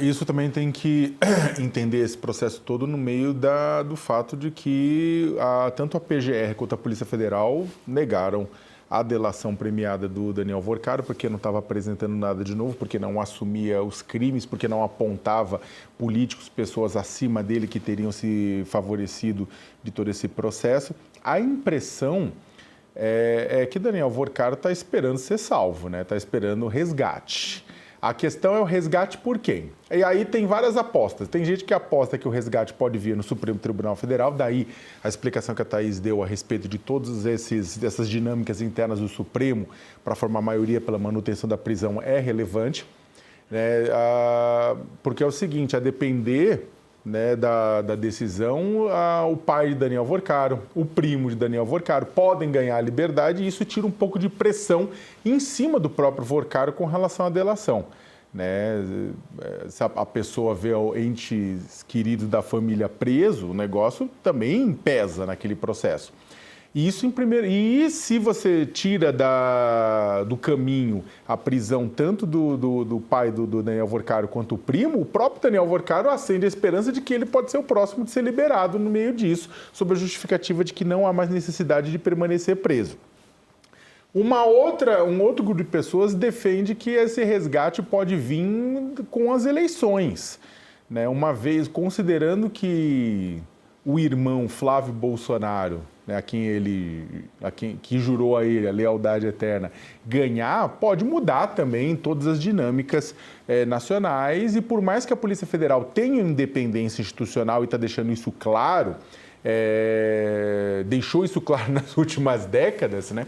Isso também tem que entender esse processo todo no meio do fato de que tanto a PGR quanto a Polícia Federal negaram a delação premiada do Daniel Vorcaro, porque não estava apresentando nada de novo, porque não assumia os crimes, porque não apontava políticos, pessoas acima dele que teriam se favorecido de todo esse processo. A impressão é que Daniel Vorcaro está esperando ser salvo, né? Está esperando resgate. A questão é o resgate por quem? E aí tem várias apostas. Tem gente que aposta que o resgate pode vir no Supremo Tribunal Federal, daí a explicação que a Thaís deu a respeito de todas essas dinâmicas internas do Supremo para formar maioria pela manutenção da prisão é relevante, né? Porque é o seguinte, a depender, né, da decisão, o pai de Daniel Vorcaro, o primo de Daniel Vorcaro podem ganhar a liberdade e isso tira um pouco de pressão em cima do próprio Vorcaro com relação à delação, né? Se a pessoa vê entes queridos da família preso, o negócio também pesa naquele processo. Isso em primeiro. E se você tira do caminho a prisão tanto do pai do Daniel Vorcaro quanto o primo, o próprio Daniel Vorcaro acende a esperança de que ele pode ser o próximo de ser liberado no meio disso, sob a justificativa de que não há mais necessidade de permanecer preso. Um outro grupo de pessoas defende que esse resgate pode vir com as eleições, né? Uma vez, considerando que o irmão Flávio Bolsonaro, né, que jurou a ele a lealdade eterna, ganhar, pode mudar também todas as dinâmicas nacionais. E por mais que a Polícia Federal tenha independência institucional e está deixando isso claro, deixou isso claro nas últimas décadas, né?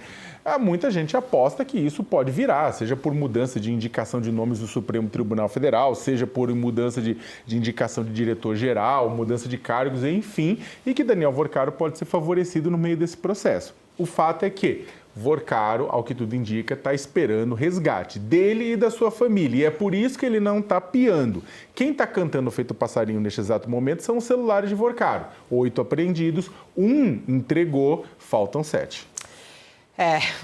Muita gente aposta que isso pode virar, seja por mudança de indicação de nomes do Supremo Tribunal Federal, seja por mudança de indicação de diretor-geral, mudança de cargos, enfim, e que Daniel Vorcaro pode ser favorecido no meio desse processo. O fato é que Vorcaro, ao que tudo indica, está esperando resgate dele e da sua família. E é por isso que ele não está piando. Quem está cantando feito passarinho neste exato momento são os celulares de Vorcaro. 8 apreendidos, 1 entregou, faltam 7.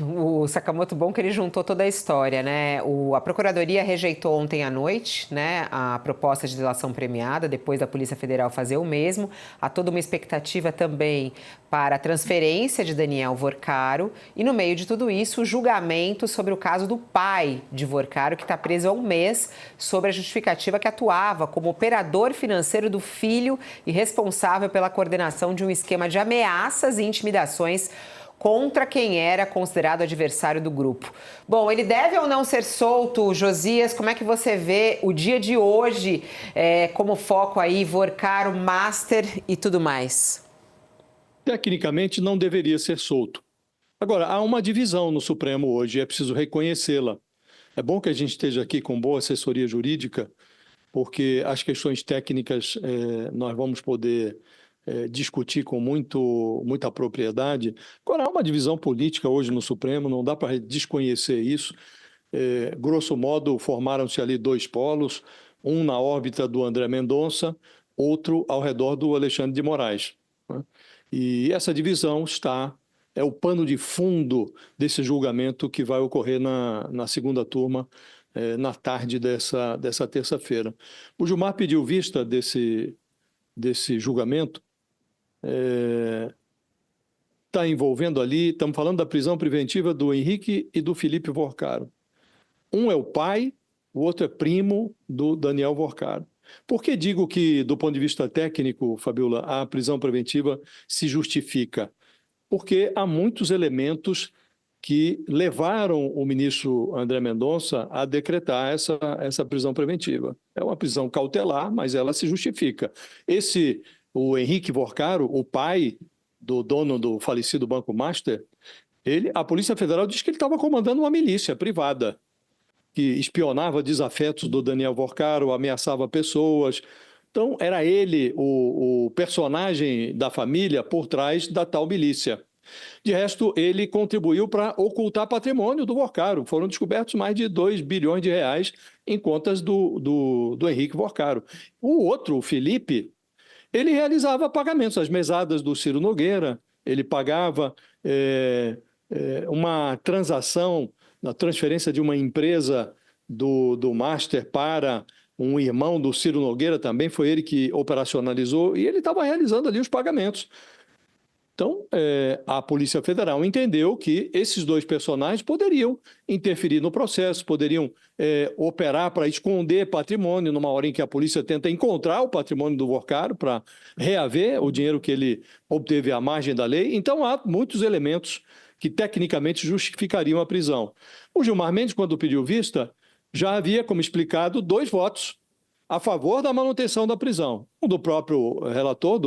O Sakamoto, bom que ele juntou toda a história, né? A Procuradoria rejeitou ontem à noite, né, a proposta de delação premiada, depois da Polícia Federal fazer o mesmo. Há toda uma expectativa também para a transferência de Daniel Vorcaro e, no meio de tudo isso, o julgamento sobre o caso do pai de Vorcaro, que está preso há um mês, sobre a justificativa que atuava como operador financeiro do filho e responsável pela coordenação de um esquema de ameaças e intimidações contra quem era considerado adversário do grupo. Bom, ele deve ou não ser solto, Josias? Como é que você vê o dia de hoje como foco aí, Vorcaro, Master e tudo mais? Tecnicamente, não deveria ser solto. Agora, há uma divisão no Supremo hoje, é preciso reconhecê-la. É bom que a gente esteja aqui com boa assessoria jurídica, porque as questões técnicas nós vamos poder discutir com muita propriedade. Agora, há uma divisão política hoje no Supremo, não dá para desconhecer isso. Grosso modo, formaram-se ali 2 polos, um na órbita do André Mendonça, outro ao redor do Alexandre de Moraes, né? E essa divisão é o pano de fundo desse julgamento que vai ocorrer na segunda turma, na tarde dessa terça-feira. O Gilmar pediu vista desse julgamento. Está envolvendo ali, estamos falando da prisão preventiva do Henrique e do Felipe Vorcaro. Um é o pai, o outro é primo do Daniel Vorcaro. Por que digo que, do ponto de vista técnico, Fabiola, a prisão preventiva se justifica? Porque há muitos elementos que levaram o ministro André Mendonça a decretar essa prisão preventiva. É uma prisão cautelar, mas ela se justifica. O Henrique Vorcaro, o pai do dono do falecido Banco Master, a Polícia Federal diz que ele estava comandando uma milícia privada, que espionava desafetos do Daniel Vorcaro, ameaçava pessoas. Então, era ele o personagem da família por trás da tal milícia. De resto, ele contribuiu para ocultar patrimônio do Vorcaro. Foram descobertos mais de 2 bilhões de reais em contas do Henrique Vorcaro. O outro, o Felipe, ele realizava pagamentos, as mesadas do Ciro Nogueira, ele pagava uma transação na transferência de uma empresa do Master para um irmão do Ciro Nogueira também, foi ele que operacionalizou, e ele estava realizando ali os pagamentos. Então, a Polícia Federal entendeu que esses dois personagens poderiam interferir no processo, poderiam operar para esconder patrimônio, numa hora em que a polícia tenta encontrar o patrimônio do Vorcaro para reaver o dinheiro que ele obteve à margem da lei. Então, há muitos elementos que tecnicamente justificariam a prisão. O Gilmar Mendes, quando pediu vista, já havia, como explicado, 2 votos a favor da manutenção da prisão. Um do próprio relator,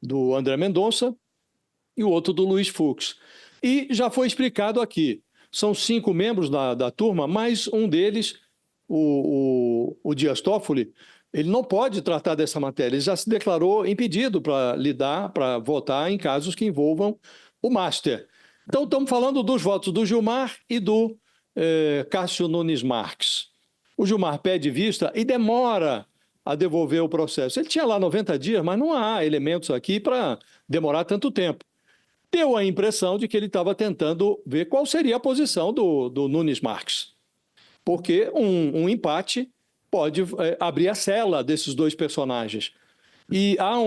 do André Mendonça, e o outro do Luiz Fux. E já foi explicado aqui, são 5 membros da turma, mas um deles, o Dias Toffoli, ele não pode tratar dessa matéria, ele já se declarou impedido para votar em casos que envolvam o Master. Então, estamos falando dos votos do Gilmar e do Cássio Nunes Marques. O Gilmar pede vista e demora a devolver o processo. Ele tinha lá 90 dias, mas não há elementos aqui para demorar tanto tempo. Deu a impressão de que ele estava tentando ver qual seria a posição do Nunes Marques, porque um empate pode abrir a cela desses 2 personagens. E há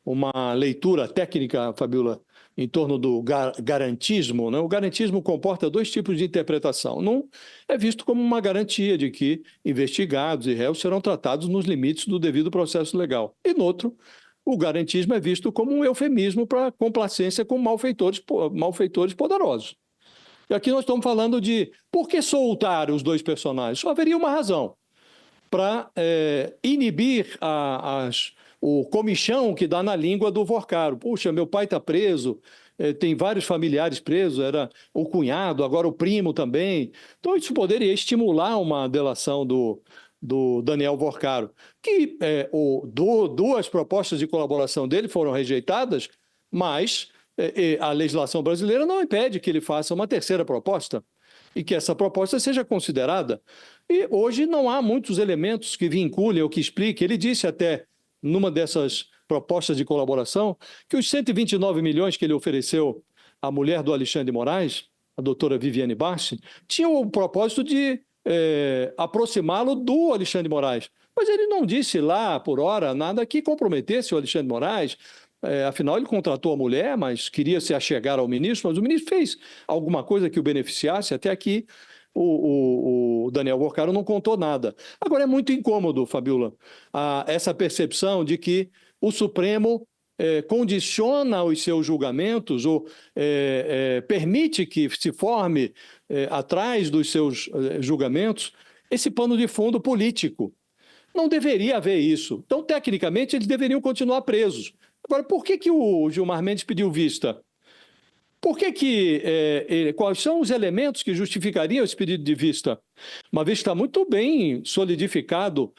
uma leitura técnica, Fabiola, em torno do garantismo, né? O garantismo comporta 2 tipos de interpretação. Um é visto como uma garantia de que investigados e réus serão tratados nos limites do devido processo legal. E no outro, o garantismo é visto como um eufemismo para complacência com malfeitores poderosos. E aqui nós estamos falando de por que soltar os 2 personagens? Só haveria uma razão para inibir o comichão que dá na língua do Vorcaro. Puxa, meu pai está preso, tem vários familiares presos, era o cunhado, agora o primo também. Então isso poderia estimular uma delação do Daniel Vorcaro, que 2 propostas de colaboração dele foram rejeitadas, mas a legislação brasileira não impede que ele faça uma 3ª proposta e que essa proposta seja considerada. E hoje não há muitos elementos que vinculem ou que expliquem. Ele disse até, numa dessas propostas de colaboração, que os 129 milhões que ele ofereceu à mulher do Alexandre de Moraes, a doutora Viviane Bassi, tinham o propósito de aproximá-lo do Alexandre de Moraes. Mas ele não disse lá, por hora, nada que comprometesse o Alexandre de Moraes. Afinal, ele contratou a mulher, mas queria se achegar ao ministro, mas o ministro fez alguma coisa que o beneficiasse. Até aqui, o Daniel Vorcaro não contou nada. Agora, é muito incômodo, Fabiola, essa percepção de que o Supremo condiciona os seus julgamentos ou permite que se forme, atrás dos seus julgamentos, esse pano de fundo político. Não deveria haver isso. Então, tecnicamente, eles deveriam continuar presos. Agora, por que o Gilmar Mendes pediu vista? Quais são os elementos que justificariam esse pedido de vista? Uma vez que está muito bem solidificado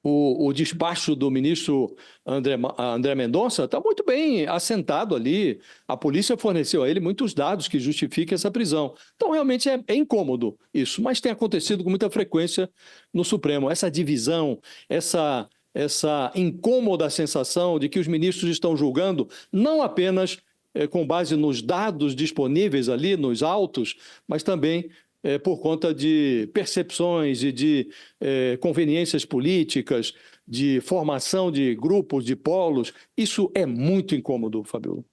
o despacho do ministro André Mendonça, está muito bem assentado ali. A polícia forneceu a ele muitos dados que justificam essa prisão. Então, realmente é incômodo isso, mas tem acontecido com muita frequência no Supremo. Essa divisão, essa incômoda sensação de que os ministros estão julgando não apenas com base nos dados disponíveis ali, nos autos, mas também por conta de percepções e de conveniências políticas, de formação de grupos, de polos. Isso é muito incômodo, Fabiola.